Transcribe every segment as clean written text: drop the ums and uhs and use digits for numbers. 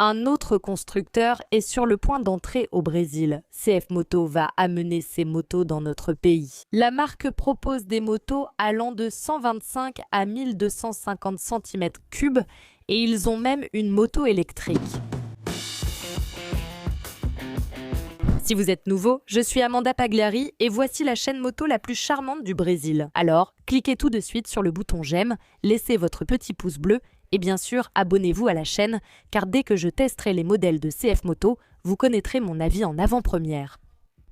Un autre constructeur est sur le point d'entrer au Brésil. CF Moto va amener ses motos dans notre pays. La marque propose des motos allant de 125 à 1250 cm3 et ils ont même une moto électrique. Si vous êtes nouveau, je suis Amanda Pagliari et voici la chaîne moto la plus charmante du Brésil. Alors, cliquez tout de suite sur le bouton j'aime, laissez votre petit pouce bleu et bien sûr, abonnez-vous à la chaîne car dès que je testerai les modèles de CF Moto, vous connaîtrez mon avis en avant-première.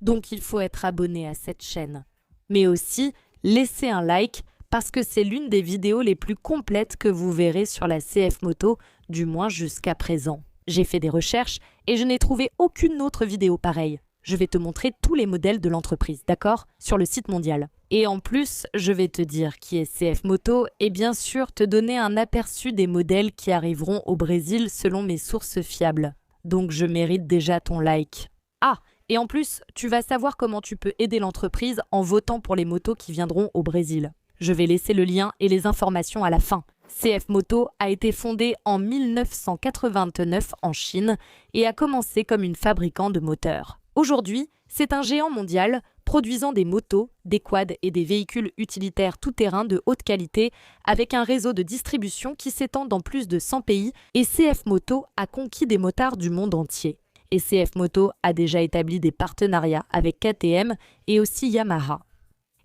Donc il faut être abonné à cette chaîne. Mais aussi, laissez un like parce que c'est l'une des vidéos les plus complètes que vous verrez sur la CF Moto, du moins jusqu'à présent. J'ai fait des recherches et je n'ai trouvé aucune autre vidéo pareille. Je vais te montrer tous les modèles de l'entreprise, d'accord? Sur le site mondial. Et en plus, je vais te dire qui est CF Moto et bien sûr te donner un aperçu des modèles qui arriveront au Brésil selon mes sources fiables. Donc je mérite déjà ton like. Ah, et en plus, tu vas savoir comment tu peux aider l'entreprise en votant pour les motos qui viendront au Brésil. Je vais laisser le lien et les informations à la fin. CF Moto a été fondée en 1989 en Chine et a commencé comme une fabricant de moteurs. Aujourd'hui, c'est un géant mondial produisant des motos, des quads et des véhicules utilitaires tout-terrain de haute qualité avec un réseau de distribution qui s'étend dans plus de 100 pays et CF Moto a conquis des motards du monde entier. Et CF Moto a déjà établi des partenariats avec KTM et aussi Yamaha.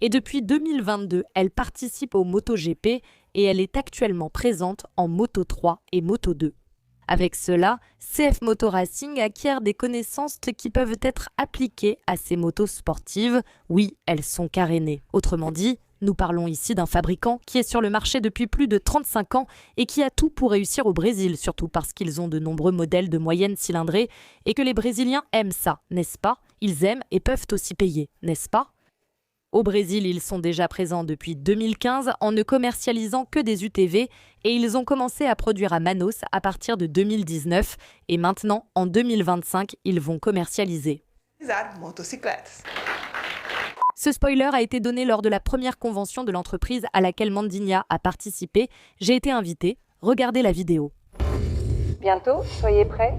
Et depuis 2022, elle participe au MotoGP et elle est actuellement présente en Moto3 et Moto2. Avec cela, CF Moto Racing acquiert des connaissances qui peuvent être appliquées à ces motos sportives. Oui, elles sont carénées. Autrement dit, nous parlons ici d'un fabricant qui est sur le marché depuis plus de 35 ans et qui a tout pour réussir au Brésil, surtout parce qu'ils ont de nombreux modèles de moyenne cylindrée et que les Brésiliens aiment ça, n'est-ce pas? Ils aiment et peuvent aussi payer, n'est-ce pas? Au Brésil, ils sont déjà présents depuis 2015 en ne commercialisant que des UTV et ils ont commencé à produire à Manaus à partir de 2019 et maintenant, en 2025, ils vont commercialiser. Ce spoiler a été donné lors de la première convention de l'entreprise à laquelle Mandinha a participé. J'ai été invitée. Regardez la vidéo. Bientôt, soyez prêts.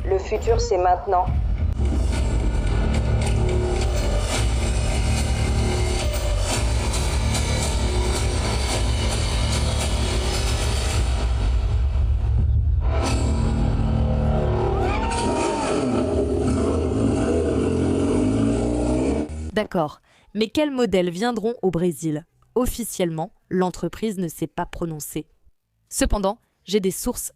Le futur, c'est maintenant. D'accord, mais quels modèles viendront au Brésil? Officiellement, l'entreprise ne s'est pas prononcée. Cependant, j'ai des sources,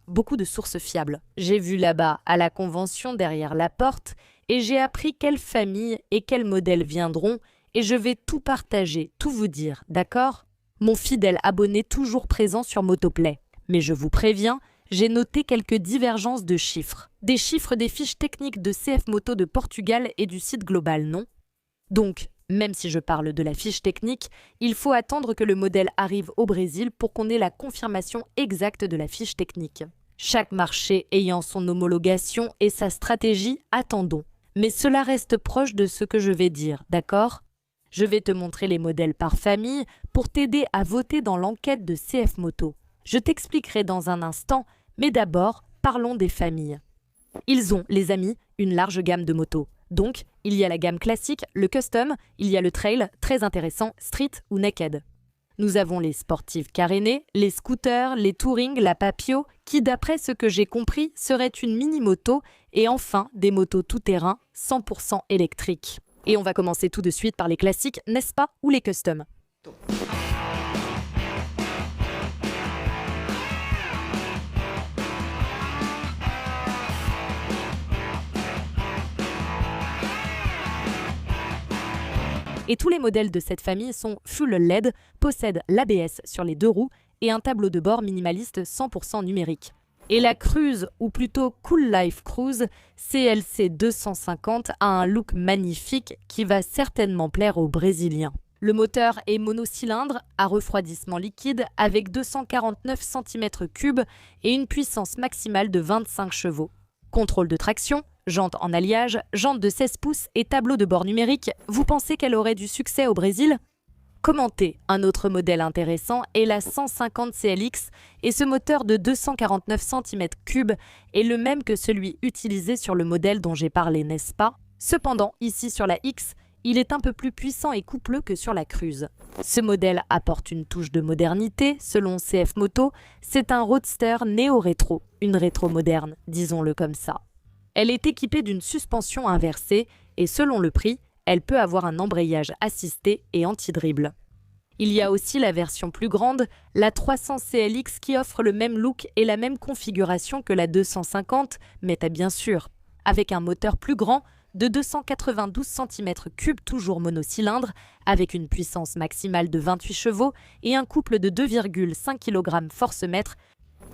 beaucoup de sources fiables. J'ai vu là-bas, à la convention derrière la porte, et j'ai appris quelles familles et quels modèles viendront, et je vais tout partager, tout vous dire, d'accord? Mon fidèle abonné toujours présent sur Motoplay. Mais je vous préviens, j'ai noté quelques divergences de chiffres. Des chiffres des fiches techniques de CF Moto de Portugal et du site global, non? Donc, même si je parle de la fiche technique, il faut attendre que le modèle arrive au Brésil pour qu'on ait la confirmation exacte de la fiche technique. Chaque marché ayant son homologation et sa stratégie, attendons. Mais cela reste proche de ce que je vais dire, d'accord? Je vais te montrer les modèles par famille pour t'aider à voter dans l'enquête de CF Moto. Je t'expliquerai dans un instant, mais d'abord, parlons des familles. Ils ont, les amis, une large gamme de motos. Donc, il y a la gamme classique, le custom, il y a le trail, très intéressant, street ou naked. Nous avons les sportives carénées, les scooters, les touring, la Papio, qui d'après ce que j'ai compris serait une mini-moto, et enfin des motos tout-terrain 100% électriques. Et on va commencer tout de suite par les classiques, n'est-ce pas, ou les customs. Et tous les modèles de cette famille sont full LED, possèdent l'ABS sur les deux roues et un tableau de bord minimaliste 100% numérique. Et la Cruze, ou plutôt Cool Life Cruze, CLC 250 a un look magnifique qui va certainement plaire aux Brésiliens. Le moteur est monocylindre à refroidissement liquide avec 249 cm3 et une puissance maximale de 25 chevaux. Contrôle de traction, Jante en alliage, jante de 16 pouces et tableau de bord numérique, vous pensez qu'elle aurait du succès au Brésil ? Commentez, un autre modèle intéressant est la 150 CLX et ce moteur de 249 cm3 est le même que celui utilisé sur le modèle dont j'ai parlé, n'est-ce pas ? Cependant, ici sur la X, il est un peu plus puissant et coupleux que sur la Cruze. Ce modèle apporte une touche de modernité, selon CF Moto, c'est un roadster néo-rétro, une rétro moderne, disons-le comme ça. Elle est équipée d'une suspension inversée et selon le prix, elle peut avoir un embrayage assisté et anti-dribble. Il y a aussi la version plus grande, la 300 CLX qui offre le même look et la même configuration que la 250, mais bien sûr, avec un moteur plus grand de 292 cm3 toujours monocylindre, avec une puissance maximale de 28 chevaux et un couple de 2,5 kg force-mètre.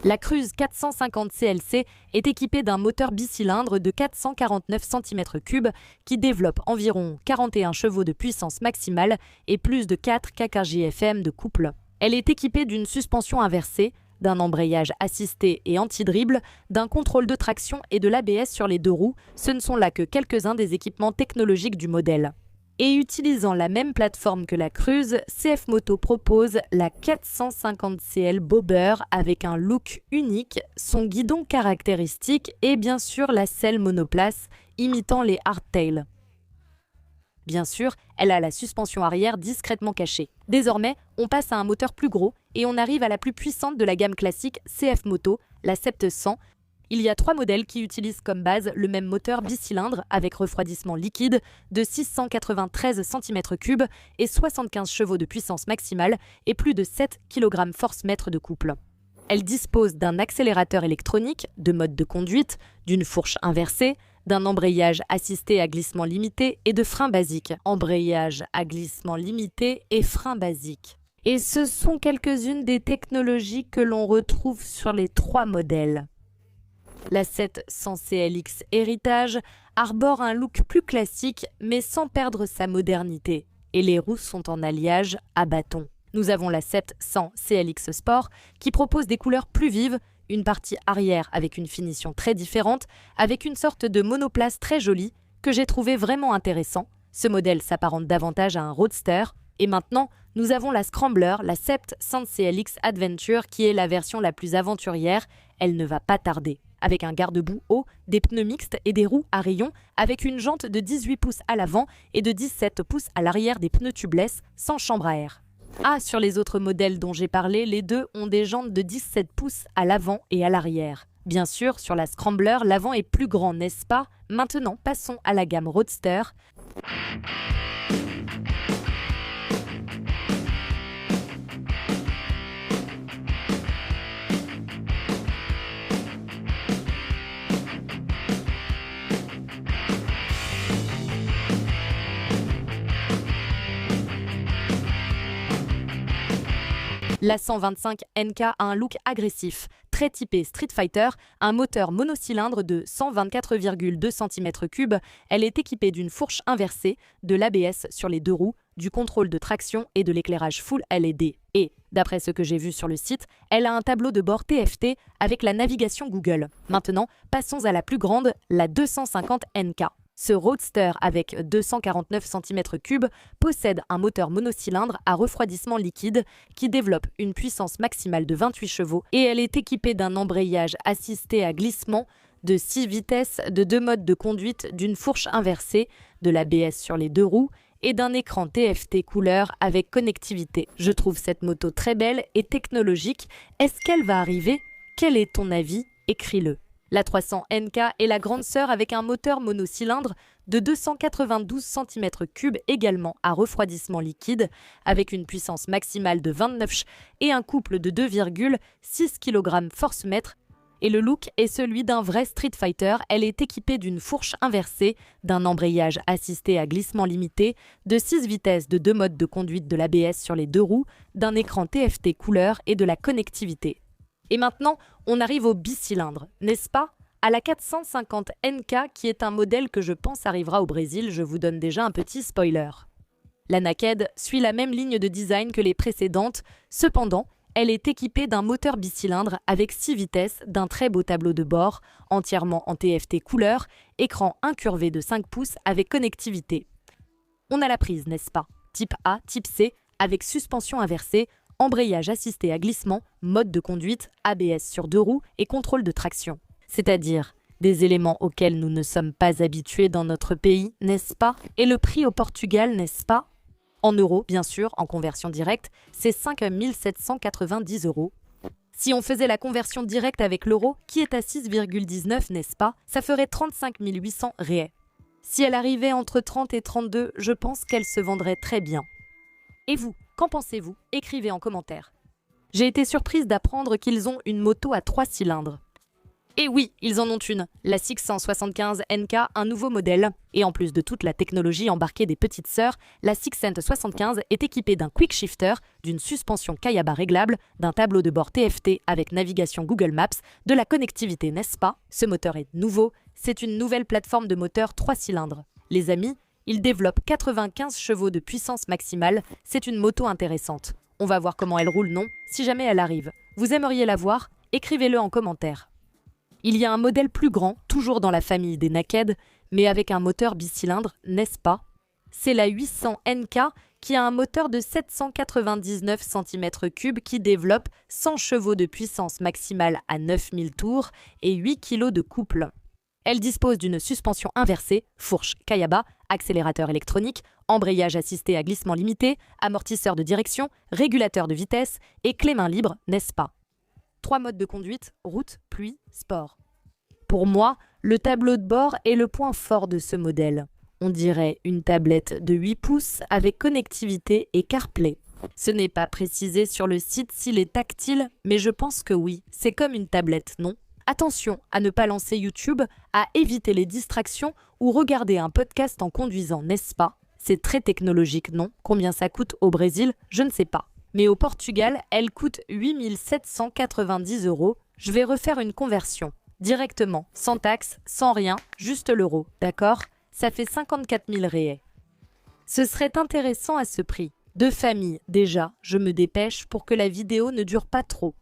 La Cruze 450 CLC est équipée d'un moteur bicylindre de 449 cm3 qui développe environ 41 chevaux de puissance maximale et plus de 4 kg/FM de couple. Elle est équipée d'une suspension inversée, d'un embrayage assisté et anti-dribble, d'un contrôle de traction et de l'ABS sur les deux roues. Ce ne sont là que quelques-uns des équipements technologiques du modèle. Et utilisant la même plateforme que la Cruze, CF Moto propose la 450CL Bobber avec un look unique, son guidon caractéristique et bien sûr la selle monoplace imitant les hardtails. Bien sûr, elle a la suspension arrière discrètement cachée. Désormais, on passe à un moteur plus gros et on arrive à la plus puissante de la gamme classique CF Moto, la Sept 100. Il y a 3 modèles qui utilisent comme base le même moteur bicylindre avec refroidissement liquide de 693 cm3 et 75 chevaux de puissance maximale et plus de 7 kg force-mètre de couple. Elle dispose d'un accélérateur électronique, de mode de conduite, d'une fourche inversée, d'un embrayage assisté à glissement limité et de freins basiques. Embrayage à glissement limité et freins basiques. Et ce sont quelques-unes des technologies que l'on retrouve sur les 3 modèles. La 700 CLX Héritage arbore un look plus classique mais sans perdre sa modernité et les roues sont en alliage à bâton. Nous avons la 700 CLX Sport qui propose des couleurs plus vives, une partie arrière avec une finition très différente, avec une sorte de monoplace très jolie que j'ai trouvé vraiment intéressant. Ce modèle s'apparente davantage à un roadster. Et maintenant, nous avons la Scrambler, la 700 CLX Adventure qui est la version la plus aventurière. Elle ne va pas tarder. Avec un garde-boue haut, des pneus mixtes et des roues à rayons, avec une jante de 18 pouces à l'avant et de 17 pouces à l'arrière des pneus tubeless sans chambre à air. Ah, sur les autres modèles dont j'ai parlé, les deux ont des jantes de 17 pouces à l'avant et à l'arrière. Bien sûr, sur la Scrambler, l'avant est plus grand, n'est-ce pas ? Maintenant, passons à la gamme Roadster. La 125 NK a un look agressif, très typé Street Fighter, un moteur monocylindre de 124,2 cm3. Elle est équipée d'une fourche inversée, de l'ABS sur les deux roues, du contrôle de traction et de l'éclairage full LED. Et, d'après ce que j'ai vu sur le site, elle a un tableau de bord TFT avec la navigation Google. Maintenant, passons à la plus grande, la 250 NK. Ce roadster avec 249 cm3 possède un moteur monocylindre à refroidissement liquide qui développe une puissance maximale de 28 chevaux et elle est équipée d'un embrayage assisté à glissement de 6 vitesses, de 2 modes de conduite, d'une fourche inversée, de l'ABS sur les deux roues et d'un écran TFT couleur avec connectivité. Je trouve cette moto très belle et technologique. Est-ce qu'elle va arriver ? Quel est ton avis ? Écris-le. La 300 NK est la grande sœur avec un moteur monocylindre de 292 cm3 également à refroidissement liquide avec une puissance maximale de 29 ch et un couple de 2,6 kg force-mètre. Et le look est celui d'un vrai Street Fighter. Elle est équipée d'une fourche inversée, d'un embrayage assisté à glissement limité, de 6 vitesses, de 2 modes de conduite de l'ABS sur les deux roues, d'un écran TFT couleur et de la connectivité. Et maintenant, on arrive au bicylindre, n'est-ce pas ? À la 450 NK, qui est un modèle que je pense arrivera au Brésil, je vous donne déjà un petit spoiler. La Naked suit la même ligne de design que les précédentes, cependant, elle est équipée d'un moteur bicylindre avec 6 vitesses, d'un très beau tableau de bord, entièrement en TFT couleur, écran incurvé de 5 pouces avec connectivité. On a la prise, n'est-ce pas? Type A, type C, avec suspension inversée, embrayage assisté à glissement, mode de conduite, ABS sur 2 roues et contrôle de traction. C'est-à-dire des éléments auxquels nous ne sommes pas habitués dans notre pays, n'est-ce pas? Et le prix au Portugal, n'est-ce pas? En euros, bien sûr, en conversion directe, c'est 5 790 €. Si on faisait la conversion directe avec l'euro, qui est à 6,19, n'est-ce pas? Ça ferait 35 800 réais. Si elle arrivait entre 30 et 32, je pense qu'elle se vendrait très bien. Et vous, qu'en pensez-vous? Écrivez en commentaire. J'ai été surprise d'apprendre qu'ils ont une moto à 3 cylindres. Et oui, ils en ont une, la 675 NK, un nouveau modèle. Et en plus de toute la technologie embarquée des petites sœurs, la 675 est équipée d'un quick shifter, d'une suspension Kayaba réglable, d'un tableau de bord TFT avec navigation Google Maps, de la connectivité, n'est-ce pas? Ce moteur est nouveau, c'est une nouvelle plateforme de moteur 3 cylindres. Les amis, il développe 95 chevaux de puissance maximale, c'est une moto intéressante. On va voir comment elle roule, non? Si jamais elle arrive. Vous aimeriez la voir? Écrivez-le en commentaire. Il y a un modèle plus grand, toujours dans la famille des Naked, mais avec un moteur bicylindre, n'est-ce pas? C'est la 800 NK qui a un moteur de 799 cm3 qui développe 100 chevaux de puissance maximale à 9000 tours et 8 kg de couple. Elle dispose d'une suspension inversée, fourche Kayaba, accélérateur électronique, embrayage assisté à glissement limité, amortisseur de direction, régulateur de vitesse et clé main libre, n'est-ce pas? 3 modes de conduite, route, pluie, sport. Pour moi, le tableau de bord est le point fort de ce modèle. On dirait une tablette de 8 pouces avec connectivité et CarPlay. Ce n'est pas précisé sur le site s'il est tactile, mais je pense que oui, c'est comme une tablette, non? Attention à ne pas lancer YouTube, à éviter les distractions ou regarder un podcast en conduisant, n'est-ce pas? C'est très technologique, non? Combien ça coûte au Brésil? Je ne sais pas. Mais au Portugal, elle coûte 8 790 €. Je vais refaire une conversion. Directement, sans taxe, sans rien, juste l'euro, d'accord? Ça fait 54 000 réais. Ce serait intéressant à ce prix. De famille, déjà, je me dépêche pour que la vidéo ne dure pas trop.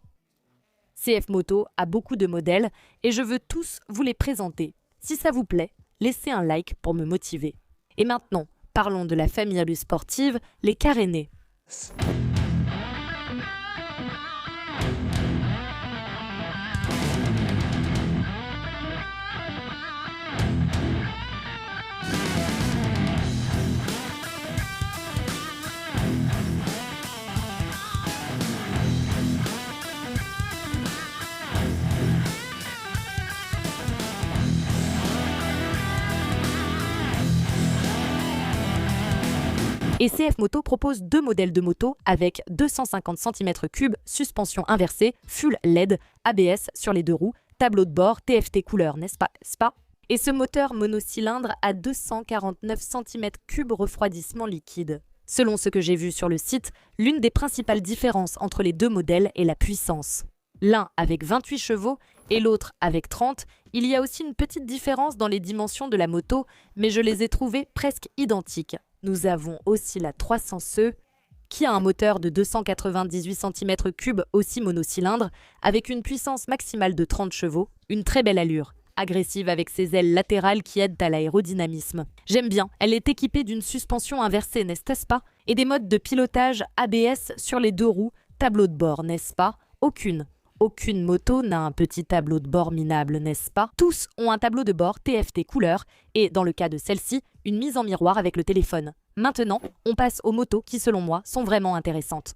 CF Moto a beaucoup de modèles et je veux tous vous les présenter. Si ça vous plaît, laissez un like pour me motiver. Et maintenant, parlons de la famille sportive, les carénés. Et CF Moto propose 2 modèles de moto avec 250 cm3, suspension inversée, full LED, ABS sur les 2 roues, tableau de bord, TFT couleur, n'est-ce pas? Et ce moteur monocylindre a 249 cm3 refroidissement liquide. Selon ce que j'ai vu sur le site, l'une des principales différences entre les 2 modèles est la puissance. L'un avec 28 chevaux et l'autre avec 30, il y a aussi une petite différence dans les dimensions de la moto, mais je les ai trouvées presque identiques. Nous avons aussi la 300e qui a un moteur de 298 cm3 aussi monocylindre avec une puissance maximale de 30 chevaux, une très belle allure, agressive avec ses ailes latérales qui aident à l'aérodynamisme. J'aime bien, elle est équipée d'une suspension inversée, n'est-ce pas? Et des modes de pilotage ABS sur les 2 roues, tableau de bord, n'est-ce pas? Aucune moto n'a un petit tableau de bord minable, n'est-ce pas? Tous ont un tableau de bord TFT couleur et, dans le cas de celle-ci, une mise en miroir avec le téléphone. Maintenant, on passe aux motos qui, selon moi, sont vraiment intéressantes.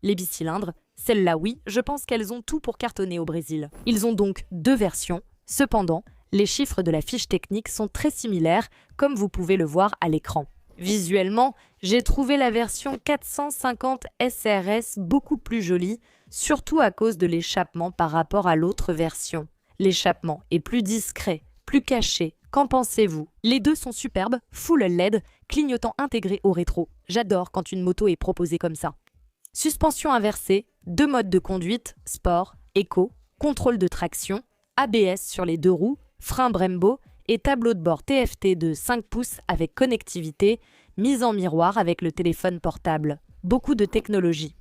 Les bicylindres, celles-là oui, je pense qu'elles ont tout pour cartonner au Brésil. Ils ont donc 2 versions. Cependant, les chiffres de la fiche technique sont très similaires, comme vous pouvez le voir à l'écran. Visuellement, j'ai trouvé la version 450 SRS beaucoup plus jolie, surtout à cause de l'échappement par rapport à l'autre version. L'échappement est plus discret, plus caché. Qu'en pensez-vous? Les 2 sont superbes, full LED, clignotant intégré au rétro. J'adore quand une moto est proposée comme ça. Suspension inversée, 2 modes de conduite, sport, éco, contrôle de traction, ABS sur les 2 roues, frein Brembo et tableau de bord TFT de 5 pouces avec connectivité, mise en miroir avec le téléphone portable. Beaucoup de technologie.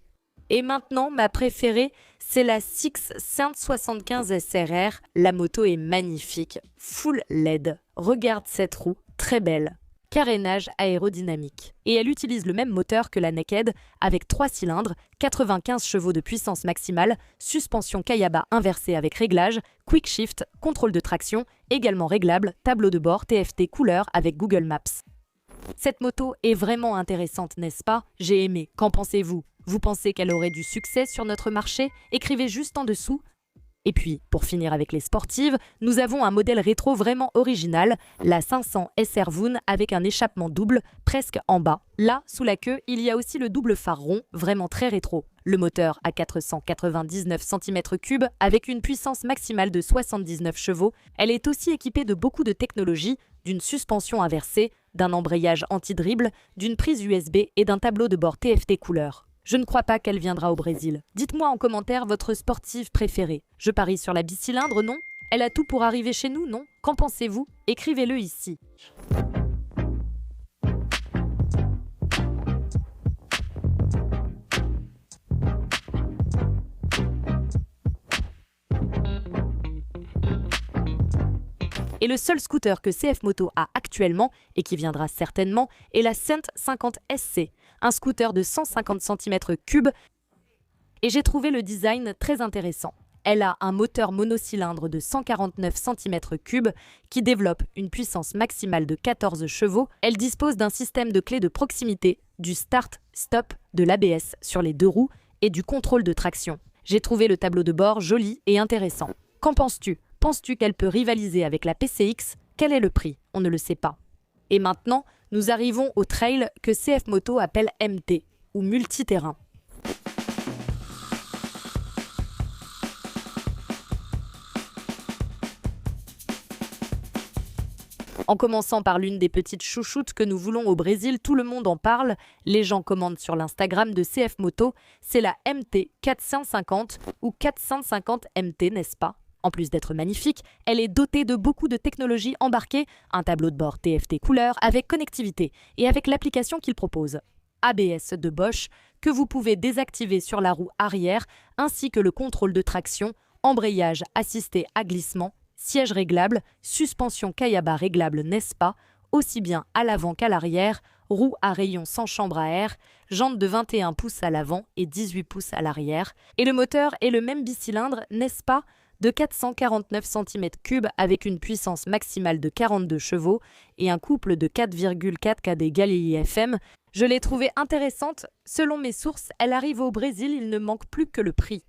Et maintenant, ma préférée, c'est la Six 175 SRR. La moto est magnifique, full LED. Regarde cette roue, très belle. Carénage aérodynamique. Et elle utilise le même moteur que la Naked avec 3 cylindres, 95 chevaux de puissance maximale, suspension Kayaba inversée avec réglage, quick shift, contrôle de traction, également réglable, tableau de bord TFT couleur avec Google Maps. Cette moto est vraiment intéressante, n'est-ce pas? J'ai aimé. Qu'en pensez-vous? Vous pensez qu'elle aurait du succès sur notre marché? Écrivez juste en dessous. Et puis, pour finir avec les sportives, nous avons un modèle rétro vraiment original, la 500 SR Voon avec un échappement double presque en bas. Là, sous la queue, il y a aussi le double phare rond, vraiment très rétro. Le moteur à 499 cm3 avec une puissance maximale de 79 chevaux. Elle est aussi équipée de beaucoup de technologies, d'une suspension inversée, d'un embrayage anti-dribble, d'une prise USB et d'un tableau de bord TFT couleur. Je ne crois pas qu'elle viendra au Brésil. Dites-moi en commentaire votre sportive préférée. Je parie sur la bicylindre, non? Elle a tout pour arriver chez nous, non? Qu'en pensez-vous? Écrivez-le ici. Et le seul scooter que CF Moto a actuellement, et qui viendra certainement, est la Cent 50 SC, un scooter de 150 cm3, et j'ai trouvé le design très intéressant. Elle a un moteur monocylindre de 149 cm3 qui développe une puissance maximale de 14 chevaux. Elle dispose d'un système de clé de proximité, du start-stop, de l'ABS sur les 2 roues et du contrôle de traction. J'ai trouvé le tableau de bord joli et intéressant. Qu'en penses-tu? Penses-tu qu'elle peut rivaliser avec la PCX? Quel est le prix? On ne le sait pas. Et maintenant, nous arrivons au trail que CF Moto appelle MT, ou multiterrain. En commençant par l'une des petites chouchoutes que nous voulons au Brésil, tout le monde en parle, les gens commandent sur l'Instagram de CF Moto, c'est la MT 450 ou 450 MT, n'est-ce pas? En plus d'être magnifique, elle est dotée de beaucoup de technologies embarquées, un tableau de bord TFT couleur avec connectivité et avec l'application qu'il propose. ABS de Bosch que vous pouvez désactiver sur la roue arrière ainsi que le contrôle de traction, embrayage assisté à glissement, siège réglable, suspension Kayaba réglable, n'est-ce pas, aussi bien à l'avant qu'à l'arrière, roue à rayon sans chambre à air, jantes de 21 pouces à l'avant et 18 pouces à l'arrière. Et le moteur est le même bicylindre, n'est-ce pas, de 449 cm3 avec une puissance maximale de 42 chevaux et un couple de 4,4 kD Galilei FM. Je l'ai trouvée intéressante. Selon mes sources, elle arrive au Brésil, il ne manque plus que le prix.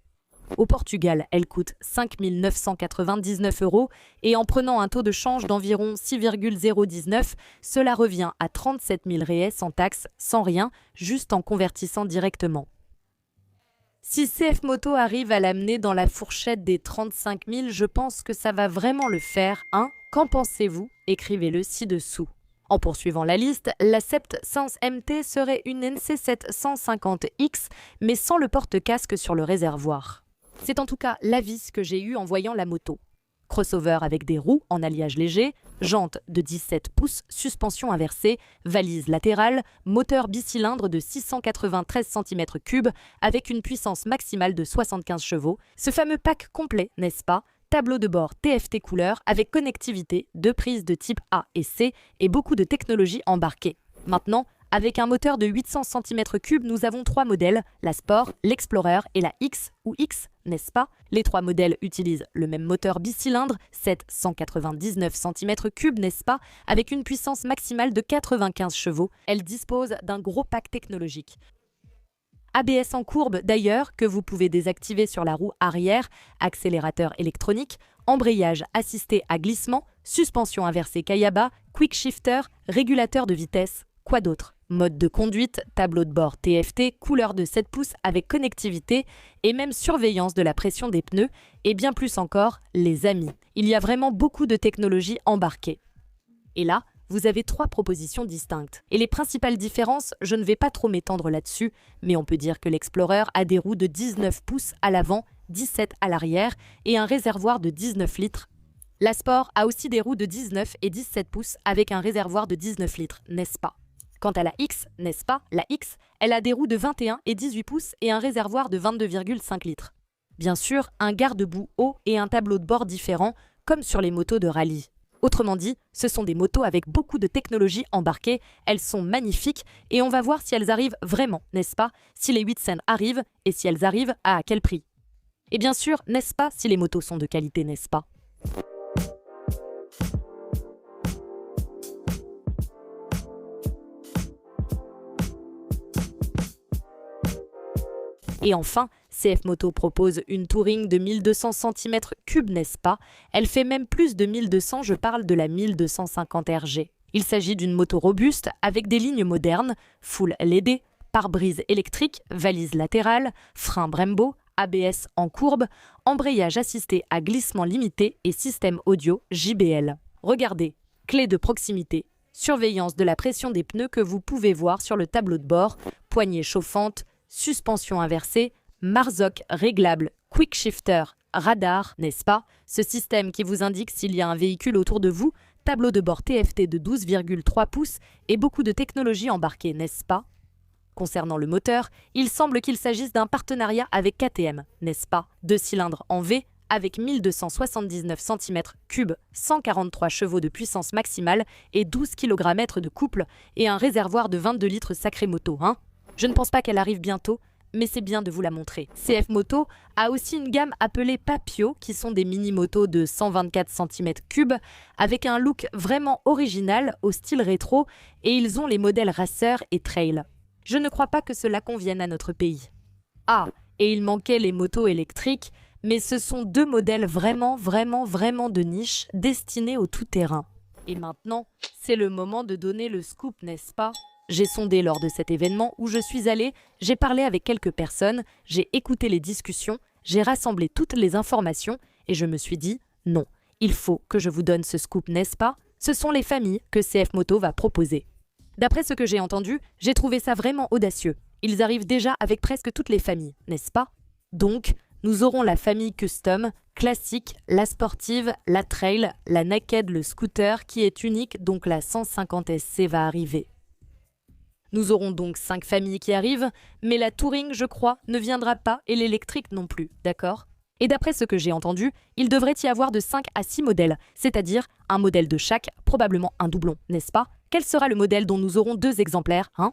Au Portugal, elle coûte 5 999 € et en prenant un taux de change d'environ 6,019, cela revient à 37 000 reais sans taxe, sans rien, juste en convertissant directement. Si CF Moto arrive à l'amener dans la fourchette des 35 000, je pense que ça va vraiment le faire, hein? Qu'en pensez-vous? Écrivez-le ci-dessous. En poursuivant la liste, la Sept Sens MT serait une NC7 150X, mais sans le porte-casque sur le réservoir. C'est en tout cas l'avis que j'ai eu en voyant la moto. Crossover avec des roues en alliage léger, jantes de 17 pouces, suspension inversée, valise latérale, moteur bicylindre de 693 cm3 avec une puissance maximale de 75 chevaux. Ce fameux pack complet, n'est-ce pas? Tableau de bord TFT couleur avec connectivité, 2 prises de type A et C et beaucoup de technologies embarquées. Maintenant, avec un moteur de 800 cm3, nous avons 3 modèles, la Sport, l'Explorer et la X ou X, n'est-ce pas? Les 3 modèles utilisent le même moteur bicylindre, 799 cm3, n'est-ce pas? Avec une puissance maximale de 95 chevaux. Elle dispose d'un gros pack technologique. ABS en courbe d'ailleurs, que vous pouvez désactiver sur la roue arrière, accélérateur électronique, embrayage assisté à glissement, suspension inversée Kayaba, quick shifter, régulateur de vitesse, quoi d'autre? Mode de conduite, tableau de bord TFT, couleur de 7 pouces avec connectivité et même surveillance de la pression des pneus et bien plus encore, les amis. Il y a vraiment beaucoup de technologies embarquées. Et là, vous avez 3 propositions distinctes. Et les principales différences, je ne vais pas trop m'étendre là-dessus, mais on peut dire que l'Explorer a des roues de 19 pouces à l'avant, 17 à l'arrière et un réservoir de 19 litres. La Sport a aussi des roues de 19 et 17 pouces avec un réservoir de 19 litres, n'est-ce pas? Quant à la X, n'est-ce pas, la X, elle a des roues de 21 et 18 pouces et un réservoir de 22,5 litres. Bien sûr, un garde-boue haut et un tableau de bord différent, comme sur les motos de rallye. Autrement dit, ce sont des motos avec beaucoup de technologie embarquée, elles sont magnifiques et on va voir si elles arrivent vraiment, n'est-ce pas, si les 8 scènes arrivent et si elles arrivent à quel prix. Et bien sûr, n'est-ce pas, si les motos sont de qualité, n'est-ce pas? Et enfin, CF Moto propose une Touring de 1200 cm3, n'est-ce pas? Elle fait même plus de 1200, je parle de la 1250 RG. Il s'agit d'une moto robuste avec des lignes modernes, full LED, pare-brise électrique, valise latérale, frein Brembo, ABS en courbe, embrayage assisté à glissement limité et système audio JBL. Regardez, clé de proximité, surveillance de la pression des pneus que vous pouvez voir sur le tableau de bord, poignée chauffante, suspension inversée, Marzok réglable, quick shifter, radar, n'est-ce pas? Ce système qui vous indique s'il y a un véhicule autour de vous, tableau de bord TFT de 12,3 pouces et beaucoup de technologie embarquée, n'est-ce pas? Concernant le moteur, il semble qu'il s'agisse d'un partenariat avec KTM, n'est-ce pas? 2 cylindres en V avec 1279 cm3, 143 chevaux de puissance maximale et 12 kg de couple et un réservoir de 22 litres sacré moto, hein? Je ne pense pas qu'elle arrive bientôt, mais c'est bien de vous la montrer. CF Moto a aussi une gamme appelée Papio, qui sont des mini-motos de 124 cm3, avec un look vraiment original au style rétro, et ils ont les modèles Racer et Trail. Je ne crois pas que cela convienne à notre pays. Ah, et il manquait les motos électriques, mais ce sont 2 modèles vraiment de niche, destinés au tout-terrain. Et maintenant, c'est le moment de donner le scoop, n'est-ce pas? J'ai sondé lors de cet événement où je suis allée, j'ai parlé avec quelques personnes, j'ai écouté les discussions, j'ai rassemblé toutes les informations et je me suis dit non, il faut que je vous donne ce scoop, n'est-ce pas? Ce sont les familles que CF Moto va proposer. D'après ce que j'ai entendu, j'ai trouvé ça vraiment audacieux. Ils arrivent déjà avec presque toutes les familles, n'est-ce pas? Donc, nous aurons la famille custom, classique, la sportive, la trail, la naked, le scooter qui est unique, donc la 150 SC va arriver. Nous aurons donc 5 familles qui arrivent, mais la Touring, je crois, ne viendra pas et l'électrique non plus, d'accord? Et d'après ce que j'ai entendu, il devrait y avoir de 5 à 6 modèles, c'est-à-dire un modèle de chaque, probablement un doublon, n'est-ce pas? Quel sera le modèle dont nous aurons 2 exemplaires, hein?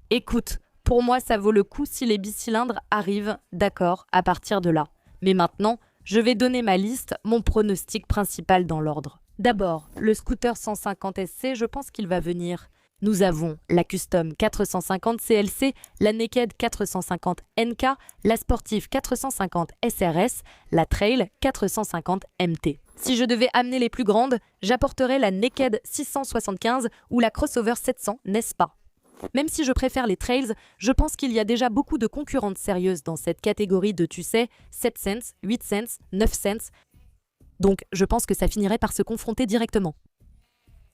Écoute, pour moi ça vaut le coup si les bicylindres arrivent, d'accord, à partir de là. Mais maintenant, je vais donner ma liste, mon pronostic principal dans l'ordre. D'abord, le scooter 150 SC, je pense qu'il va venir. Nous avons la Custom 450 CLC, la Naked 450 NK, la Sportive 450 SRS, la Trail 450 MT. Si je devais amener les plus grandes, j'apporterais la Naked 675 ou la Crossover 700, n'est-ce pas? Même si je préfère les Trails, je pense qu'il y a déjà beaucoup de concurrentes sérieuses dans cette catégorie de, tu sais, 7 cents, 8 cents, 9 cents. Donc je pense que ça finirait par se confronter directement.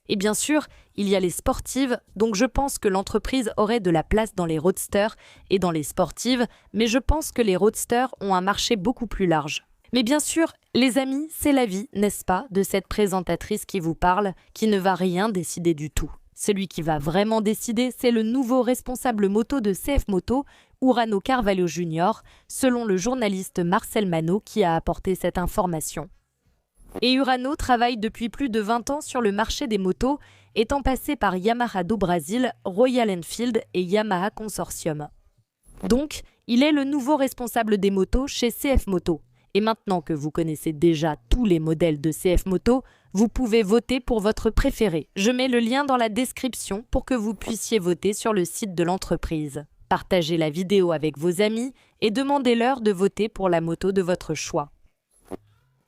Et bien sûr, il y a les sportives, donc je pense que l'entreprise aurait de la place dans les roadsters et dans les sportives, mais je pense que les roadsters ont un marché beaucoup plus large. Mais bien sûr, les amis, c'est la vie, n'est-ce pas, de cette présentatrice qui vous parle, qui ne va rien décider du tout. Celui qui va vraiment décider, c'est le nouveau responsable moto de CF Moto, Urano Carvalho Jr., selon le journaliste Marcel Manot qui a apporté cette information. Et Urano travaille depuis plus de 20 ans sur le marché des motos, étant passé par Yamaha do Brasil, Royal Enfield et Yamaha Consortium. Donc, il est le nouveau responsable des motos chez CF Moto. Et maintenant que vous connaissez déjà tous les modèles de CF Moto, vous pouvez voter pour votre préféré. Je mets le lien dans la description pour que vous puissiez voter sur le site de l'entreprise. Partagez la vidéo avec vos amis et demandez-leur de voter pour la moto de votre choix.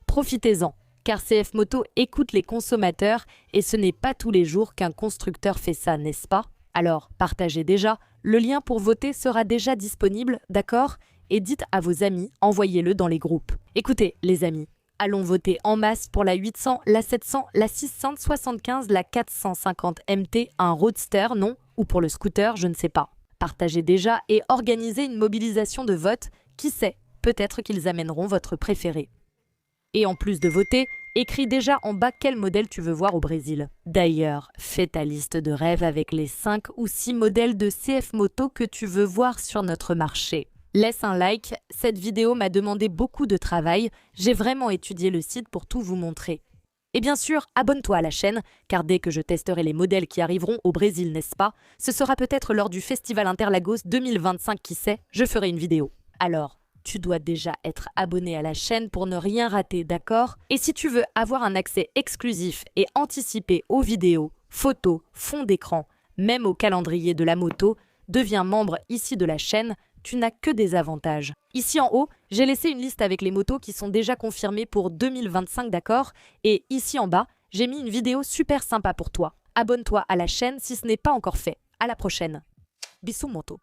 Profitez-en, car CF Moto écoute les consommateurs et ce n'est pas tous les jours qu'un constructeur fait ça, n'est-ce pas? Alors, partagez déjà, le lien pour voter sera déjà disponible, d'accord? Et dites à vos amis, envoyez-le dans les groupes. Écoutez, les amis, allons voter en masse pour la 800, la 700, la 675, la 450 MT, un roadster, non? Ou pour le scooter, je ne sais pas. Partagez déjà et organisez une mobilisation de vote. Qui sait, peut-être qu'ils amèneront votre préféré. Et en plus de voter, Écris déjà en bas quel modèle tu veux voir au Brésil. D'ailleurs, fais ta liste de rêves avec les 5 ou 6 modèles de CF Moto que tu veux voir sur notre marché. Laisse un like, cette vidéo m'a demandé beaucoup de travail, j'ai vraiment étudié le site pour tout vous montrer. Et bien sûr, abonne-toi à la chaîne, car dès que je testerai les modèles qui arriveront au Brésil, n'est-ce pas, ce sera peut-être lors du Festival Interlagos 2025, qui sait, je ferai une vidéo. Alors, tu dois déjà être abonné à la chaîne pour ne rien rater, d'accord? Et si tu veux avoir un accès exclusif et anticipé aux vidéos, photos, fonds d'écran, même au calendrier de la moto, deviens membre ici de la chaîne, tu n'as que des avantages. Ici en haut, j'ai laissé une liste avec les motos qui sont déjà confirmées pour 2025, d'accord? Et ici en bas, j'ai mis une vidéo super sympa pour toi. Abonne-toi à la chaîne si ce n'est pas encore fait. À la prochaine. Bisous moto.